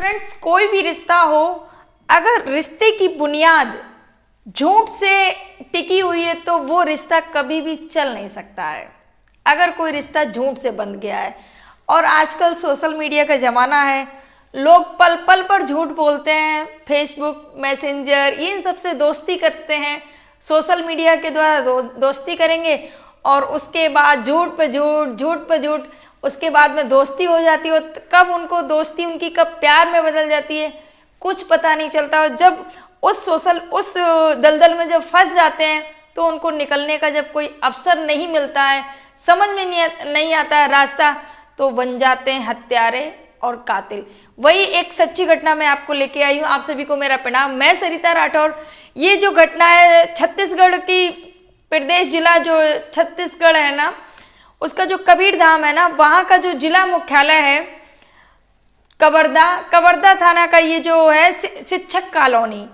Friends, कोई भी रिश्ता हो, अगर रिश्ते की बुनियाद झूठ से टिकी हुई है तो वो रिश्ता कभी भी चल नहीं सकता है। अगर कोई रिश्ता झूठ से बन गया है, और आजकल सोशल मीडिया का ज़माना है, लोग पल पल पर झूठ बोलते हैं, फेसबुक, मैसेंजर, इन सब से दोस्ती करते हैं, सोशल मीडिया के द्वारा दोस्ती करेंगे और उसके बाद झूठ पे झूठ, झूठ पे झूठ, उसके बाद में दोस्ती हो जाती है। कब उनको दोस्ती उनकी कब प्यार में बदल जाती है कुछ पता नहीं चलता। और जब उस दलदल में जब फंस जाते हैं तो उनको निकलने का जब कोई अवसर नहीं मिलता है, समझ में नहीं आता है रास्ता, तो बन जाते हैं हत्यारे और कातिल। वही एक सच्ची घटना मैं आपको लेके आई हूँ। आप सभी को मेरा प्रणाम, मैं सरिता राठौर। ये जो घटना है छत्तीसगढ़ की, प्रदेश जिला जो छत्तीसगढ़ है ना, उसका जो कबीरधाम है ना, वहाँ का जो जिला मुख्यालय है कवर्धा थाना का ये जो है शिक्षक कॉलोनी,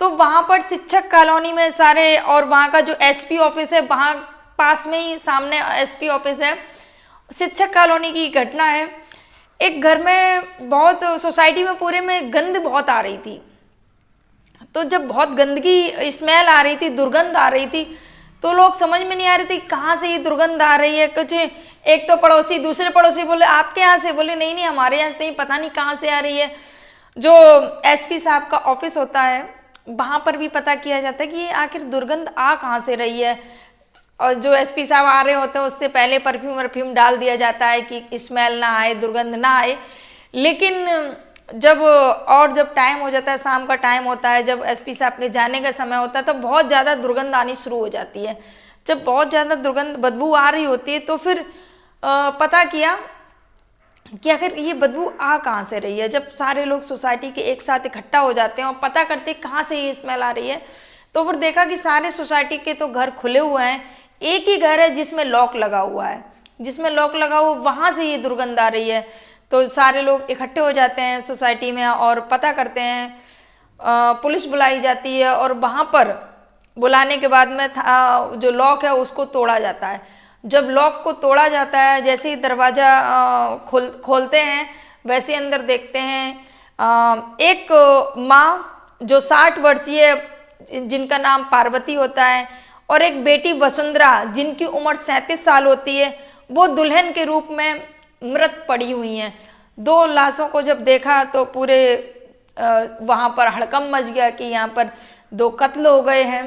तो वहाँ पर शिक्षक कॉलोनी में सारे, और वहाँ का जो एसपी ऑफिस है, वहाँ पास में ही सामने एसपी ऑफिस है। शिक्षक कॉलोनी की घटना है। एक घर में बहुत, सोसाइटी में पूरे में गंद बहुत आ रही थी। तो जब बहुत गंदगी, स्मेल आ रही थी, दुर्गंध आ रही थी, तो लोग समझ में नहीं आ रही थी कहाँ से ये दुर्गंध आ रही है। कुछ एक तो पड़ोसी, दूसरे पड़ोसी बोले आपके यहाँ से, बोले नहीं नहीं हमारे यहाँ से नहीं, पता नहीं कहाँ से आ रही है। जो एसपी साहब का ऑफिस होता है वहाँ पर भी पता किया जाता है कि ये आखिर दुर्गंध आ कहाँ से रही है, और जो एसपी साहब आ रहे होते हैं उससे पहले परफ्यूम डाल दिया जाता है कि स्मेल ना आए, दुर्गंध ना आए। लेकिन जब टाइम हो जाता है, शाम का टाइम होता है, जब एसपी साहब के जाने का समय होता है, तो बहुत ज़्यादा दुर्गंध आनी शुरू हो जाती है। जब बहुत ज़्यादा दुर्गंध, बदबू आ रही होती है, तो फिर पता किया कि आखिर ये बदबू आ कहाँ से रही है। जब सारे लोग सोसाइटी के एक साथ इकट्ठा हो जाते हैं और पता करते हैं कहाँ से ये स्मेल आ रही है, तो फिर देखा कि सारे सोसाइटी के तो घर खुले हुए हैं, एक ही घर है जिसमें लॉक लगा हुआ है, वहाँ से ये दुर्गंध आ रही है। तो सारे लोग इकट्ठे हो जाते हैं सोसाइटी में और पता करते हैं। पुलिस बुलाई जाती है और वहाँ पर बुलाने के बाद में जो लॉक है उसको तोड़ा जाता है। जब लॉक को तोड़ा जाता है, जैसे ही दरवाज़ा खोलते हैं, वैसे अंदर देखते हैं एक माँ जो 60 वर्षीय, जिनका नाम पार्वती होता है, और एक बेटी वसुंधरा जिनकी उम्र 37 साल होती है, वो दुल्हन के रूप में मृत पड़ी हुई हैं। 2 लाशों को जब देखा तो पूरे वहाँ पर हड़कंप मच गया कि यहाँ पर 2 कत्ल हो गए हैं।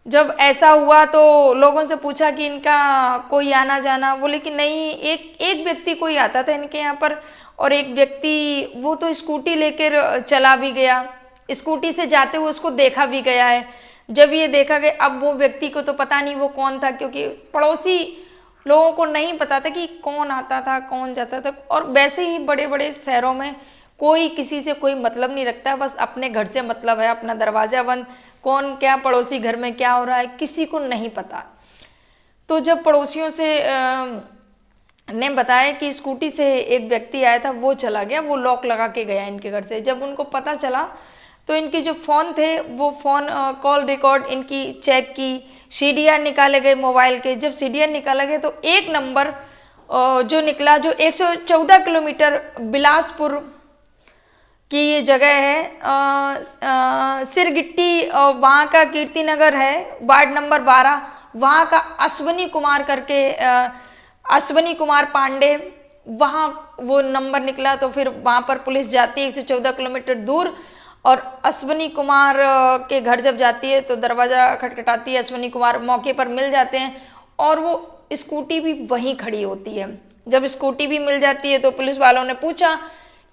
जब ऐसा हुआ तो लोगों से पूछा कि इनका कोई आना जाना, बोले कि नहीं, एक व्यक्ति कोई आता था इनके यहाँ पर, और एक व्यक्ति वो तो स्कूटी लेकर चला भी गया, स्कूटी से जाते हुए उसको देखा भी गया है। जब ये देखा गया, अब वो व्यक्ति को तो पता नहीं वो कौन था, क्योंकि पड़ोसी लोगों को नहीं पता था कि कौन आता था कौन जाता था। और वैसे ही बड़े बड़े शहरों में कोई किसी से कोई मतलब नहीं रखता, बस अपने घर से मतलब है, अपना दरवाज़ा बंद, कौन क्या पड़ोसी घर में क्या हो रहा है किसी को नहीं पता। तो जब पड़ोसियों से ने बताया कि स्कूटी से एक व्यक्ति आया था, वो चला गया, वो लॉक लगा के गया इनके घर से। जब उनको पता चला तो इनके जो फ़ोन थे, वो फ़ोन कॉल रिकॉर्ड इनकी चेक की, सीडीआर निकाले गए मोबाइल के। जब सीडीआर निकाला गया तो एक नंबर जो निकला, जो 114 किलोमीटर बिलासपुर की ये जगह है, सिरगिट्टी, वहाँ का कीर्तिनगर है, वार्ड नंबर 12, वहाँ का अश्वनी कुमार करके, अश्वनी कुमार पांडे, वहाँ वो नंबर निकला। तो फिर वहाँ पर पुलिस जाती है 114 किलोमीटर दूर, और अश्वनी कुमार के घर जब जाती है तो दरवाज़ा खटखटाती है, अश्वनी कुमार मौके पर मिल जाते हैं, और वो स्कूटी भी वहीं खड़ी होती है। जब स्कूटी भी मिल जाती है तो पुलिस वालों ने पूछा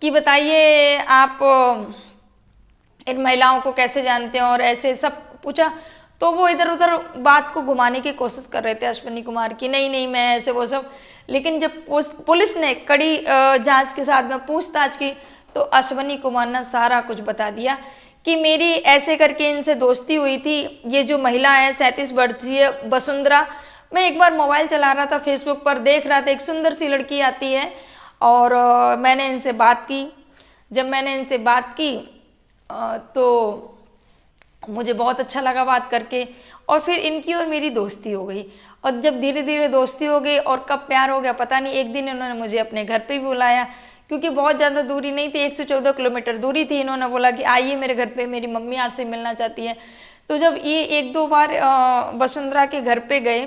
कि बताइए आप इन महिलाओं को कैसे जानते हैं, और ऐसे सब पूछा। तो वो इधर उधर बात को घुमाने की कोशिश कर रहे थे अश्वनी कुमार की, नहीं नहीं मैं ऐसे वो सब। लेकिन जब पुलिस ने कड़ी जांच के साथ में पूछताछ की तो अश्वनी कुमार ने सारा कुछ बता दिया कि मेरी ऐसे करके इनसे दोस्ती हुई थी। ये जो महिला है 37 वर्षीय वसुंधरा, मैं एक बार मोबाइल चला रहा था, फेसबुक पर देख रहा था, एक सुंदर सी लड़की आती है, और मैंने इनसे बात की। जब मैंने इनसे बात की तो मुझे बहुत अच्छा लगा बात करके, और फिर इनकी और मेरी दोस्ती हो गई। और जब धीरे धीरे दोस्ती हो गई और कब प्यार हो गया पता नहीं, एक दिन इन्होंने मुझे अपने घर पे भी बुलाया, क्योंकि बहुत ज़्यादा दूरी नहीं थी, 1 से 14 किलोमीटर दूरी थी। इन्होंने बोला कि आइए मेरे घर पे, मेरी मम्मी आपसे मिलना चाहती है। तो जब ये 1-2 बार वसुंधरा के घर पे गए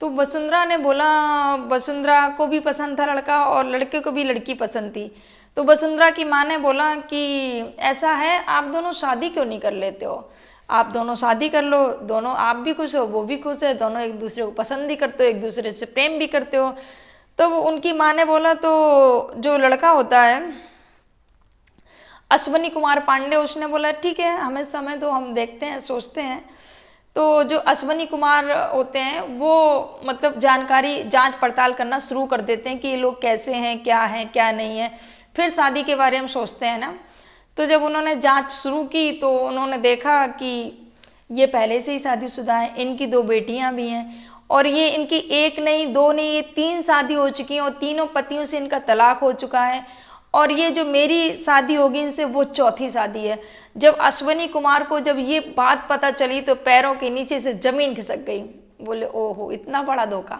तो वसुंधरा ने बोला, वसुंधरा को भी पसंद था लड़का और लड़के को भी लड़की पसंद थी। तो वसुंधरा की माँ ने बोला कि ऐसा है, आप दोनों शादी क्यों नहीं कर लेते हो, आप दोनों शादी कर लो, दोनों आप भी खुश हो वो भी खुश है, दोनों एक दूसरे को पसंद भी करते हो, एक दूसरे से प्रेम भी करते हो। तो उनकी माँ ने बोला, तो जो लड़का होता है अश्वनी कुमार पांडे, उसने बोला ठीक है हमें समय दो, हम देखते हैं सोचते हैं। तो जो अश्वनी कुमार होते हैं वो मतलब जानकारी जांच पड़ताल करना शुरू कर देते हैं कि ये लोग कैसे हैं क्या नहीं है, फिर शादी के बारे में सोचते हैं ना। तो जब उन्होंने जांच शुरू की तो उन्होंने देखा कि ये पहले से ही शादीशुदा है, इनकी 2 बेटियां भी हैं और ये इनकी 1 नहीं 2 नहीं, ये 3 शादी हो चुकी हैं और तीनों पतियों से इनका तलाक हो चुका है और ये जो मेरी शादी होगी इनसे वो 4थी शादी है। जब अश्वनी कुमार को जब ये बात पता चली तो पैरों के नीचे से जमीन खिसक गई। बोले ओहो, इतना बड़ा धोखा,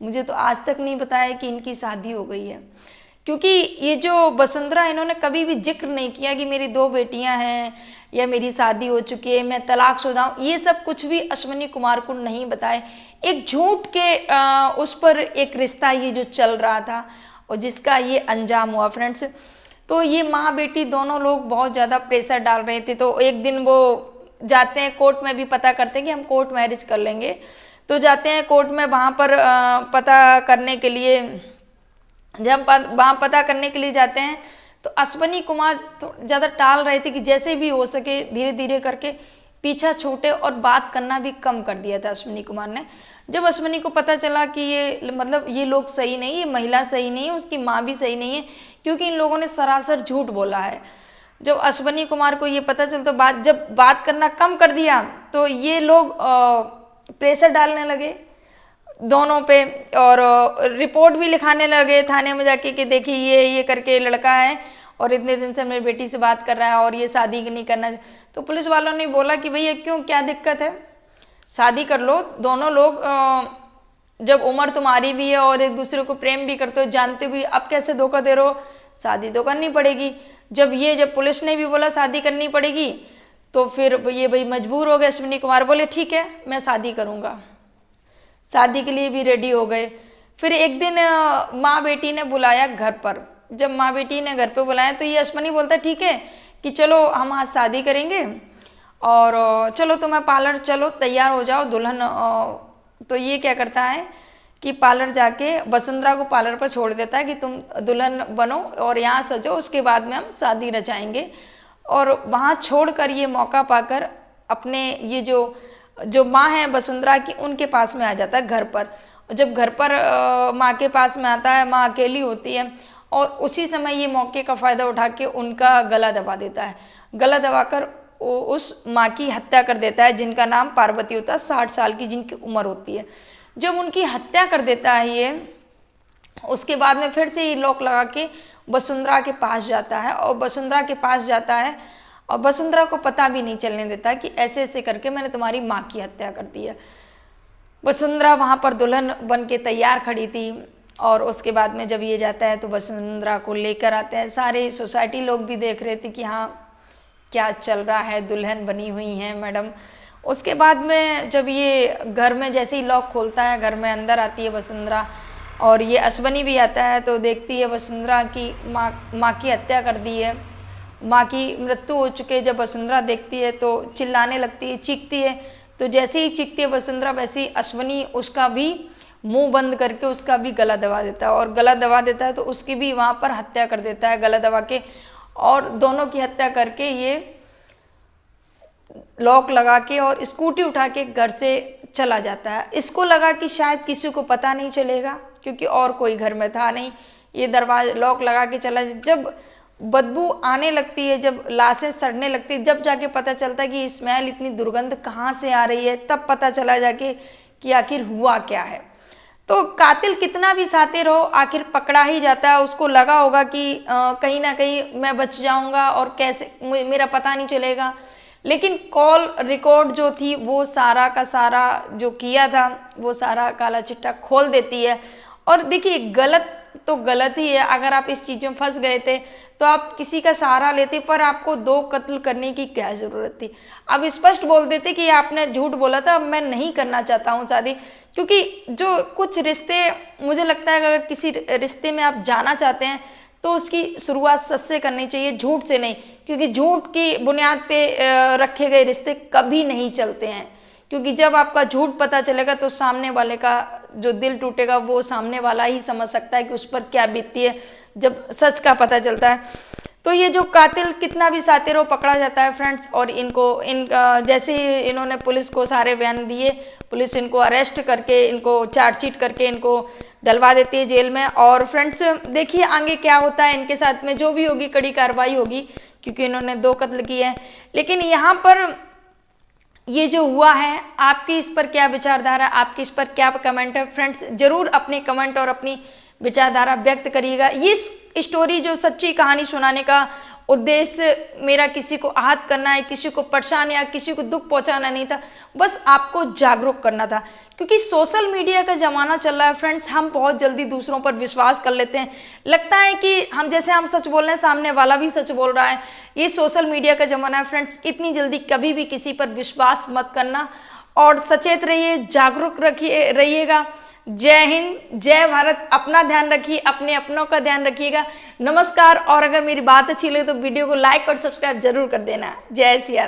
मुझे तो आज तक नहीं बताया कि इनकी शादी हो गई है। क्योंकि ये जो वसुंधरा, इन्होंने कभी भी जिक्र नहीं किया कि मेरी 2 बेटियां हैं या मेरी शादी हो चुकी है, मैं तलाकशुदा हूं, ये सब कुछ भी अश्वनी कुमार को नहीं बताए। एक झूठ के उस पर एक रिश्ता ये जो चल रहा था और जिसका ये अंजाम हुआ फ्रेंड्स। तो ये माँ बेटी दोनों लोग बहुत ज़्यादा प्रेशर डाल रहे थे। तो एक दिन वो जाते हैं कोर्ट में भी पता करते हैं कि हम कोर्ट मैरिज कर लेंगे। तो जाते हैं कोर्ट में, वहाँ पर पता करने के लिए, जब वहाँ पता करने के लिए जाते हैं तो अश्वनी कुमार ज़्यादा टाल रहे थे कि जैसे भी हो सके धीरे धीरे करके पीछा छूटे और बात करना भी कम कर दिया था अश्वनी कुमार ने। जब अश्वनी को पता चला कि ये मतलब ये लोग सही नहीं, ये महिला सही नहीं है, उसकी माँ भी सही नहीं है, क्योंकि इन लोगों ने सरासर झूठ बोला है। जब अश्वनी कुमार को ये पता चल तो जब बात करना कम कर दिया तो ये लोग प्रेशर डालने लगे दोनों पे और रिपोर्ट भी लिखाने लगे थाने में जाके कि देखिए ये करके लड़का है और इतने दिन से मेरी बेटी से बात कर रहा है और ये शादी नहीं करना। तो पुलिस वालों ने बोला कि भैया क्यों, क्या दिक्कत है, शादी कर लो, दोनों लोग जब उम्र तुम्हारी भी है और एक दूसरे को प्रेम भी करते हो, जानते भी, अब कैसे धोखा दे रहे हो, शादी तो करनी पड़ेगी। जब पुलिस ने भी बोला शादी करनी पड़ेगी तो फिर ये भाई मजबूर हो गए। अश्विनी कुमार बोले ठीक है मैं शादी करूँगा, शादी के लिए भी रेडी हो गए। फिर एक दिन माँ बेटी ने बुलाया घर पर। जब माँ बेटी ने घर पे बुलाया तो ये अश्वनी बोलता ठीक है कि चलो हम आज शादी करेंगे और चलो तुम्हें पार्लर, चलो तैयार हो जाओ दुल्हन। तो ये क्या करता है कि पार्लर जाके वसुंधरा को पार्लर पर छोड़ देता है कि तुम दुल्हन बनो और यहाँ सजो, उसके बाद में हम शादी रचाएंगे। और वहाँ छोड़कर ये मौका पाकर अपने ये जो माँ है वसुंधरा की, उनके पास में आ जाता है घर पर। जब घर पर माँ के पास में आता है, माँ अकेली होती है और उसी समय ये मौके का फ़ायदा उठा के उनका गला दबा देता है। गला दबाकर उस माँ की हत्या कर देता है जिनका नाम पार्वती होता है, 60 साल की जिनकी उम्र होती है। जब उनकी हत्या कर देता है ये, उसके बाद में फिर से ये लॉक लगा के वसुंधरा के पास जाता है और वसुंधरा के पास जाता है और वसुंधरा को पता भी नहीं चलने देता कि ऐसे ऐसे करके मैंने तुम्हारी माँ की हत्या कर दी है। वसुंधरा वहाँ पर दुल्हन बन के तैयार खड़ी थी और उसके बाद में जब ये जाता है तो वसुंधरा को लेकर आते हैं। सारे सोसाइटी लोग भी देख रहे थे कि हाँ क्या चल रहा है, दुल्हन बनी हुई है मैडम। उसके बाद में जब ये घर में जैसे ही लॉक खोलता है, घर में अंदर आती है वसुंधरा और ये अश्वनी भी आता है तो देखती है वसुंधरा की माँ की हत्या कर दी है, माँ की मृत्यु हो चुकी है। जब वसुंधरा देखती है तो चिल्लाने लगती है, चीखती है। तो जैसे ही चीखती है वसुंधरा वैसे ही अश्वनी उसका भी मुंह बंद करके उसका भी गला दबा देता है और गला दबा देता है तो उसकी भी वहाँ पर हत्या कर देता है गला दबा के। और दोनों की हत्या करके ये लॉक लगा के और स्कूटी उठा के घर से चला जाता है। इसको लगा कि शायद किसी को पता नहीं चलेगा क्योंकि और कोई घर में था नहीं। ये दरवाजा लॉक लगा के चला। जब बदबू आने लगती है, जब लाशें सड़ने लगती है, जब जाके पता चलता है कि स्मेल इतनी दुर्गंध कहाँ से आ रही है, तब पता चला जाके कि आखिर हुआ क्या है। तो कातिल कितना भी शातिर हो आखिर पकड़ा ही जाता है। उसको लगा होगा कि कहीं ना कहीं मैं बच जाऊंगा और कैसे मेरा पता नहीं चलेगा, लेकिन कॉल रिकॉर्ड जो थी वो सारा का सारा जो किया था वो सारा काला चिट्ठा खोल देती है। और देखिए गलत तो गलत ही है। अगर आप इस चीज़ में फंस गए थे तो आप किसी का सहारा लेते, पर आपको 2 कत्ल करने की क्या ज़रूरत थी। अब स्पष्ट बोल देते कि आपने झूठ बोला था, अब मैं नहीं करना चाहता हूँ शादी। क्योंकि जो कुछ रिश्ते, मुझे लगता है अगर किसी रिश्ते में आप जाना चाहते हैं तो उसकी शुरुआत सच से करनी चाहिए, झूठ से नहीं। क्योंकि झूठ की बुनियाद पे रखे गए रिश्ते कभी नहीं चलते हैं। क्योंकि जब आपका झूठ पता चलेगा तो सामने वाले का जो दिल टूटेगा वो सामने वाला ही समझ सकता है कि उस पर क्या बीतती है जब सच का पता चलता है। तो ये जो कातिल कितना भी सातिर हो, पकड़ा जाता है फ्रेंड्स। और जैसे ही इन्होंने पुलिस को सारे बयान दिए, पुलिस इनको अरेस्ट करके, इनको चार्जशीट करके इनको डलवा देती है जेल में। और फ्रेंड्स देखिए आगे क्या होता है इनके साथ में, जो भी होगी कड़ी कार्रवाई होगी, क्योंकि इन्होंने 2 कत्ल किए हैं। लेकिन यहाँ पर ये जो हुआ है, आपकी इस पर क्या विचारधारा, आपकी इस पर क्या कमेंट है फ्रेंड्स, जरूर अपने कमेंट और अपनी विचारधारा व्यक्त करिएगा। ये स्टोरी जो सच्ची कहानी सुनाने का उद्देश्य मेरा किसी को आहत करना है, किसी को परेशान या किसी को दुख पहुंचाना नहीं था, बस आपको जागरूक करना था। क्योंकि सोशल मीडिया का ज़माना चल रहा है फ्रेंड्स, हम बहुत जल्दी दूसरों पर विश्वास कर लेते हैं। लगता है कि हम सच बोल रहे हैं, सामने वाला भी सच बोल रहा है। ये सोशल मीडिया का ज़माना है फ्रेंड्स, इतनी जल्दी कभी भी किसी पर विश्वास मत करना और सचेत रहिए, जागरूक रहिएगा। जय हिंद, जय भारत। अपना ध्यान रखिए, अपने अपनों का ध्यान रखिएगा। नमस्कार। और अगर मेरी बात अच्छी लगे तो वीडियो को लाइक और सब्सक्राइब जरूर कर देना। जय सिया राम।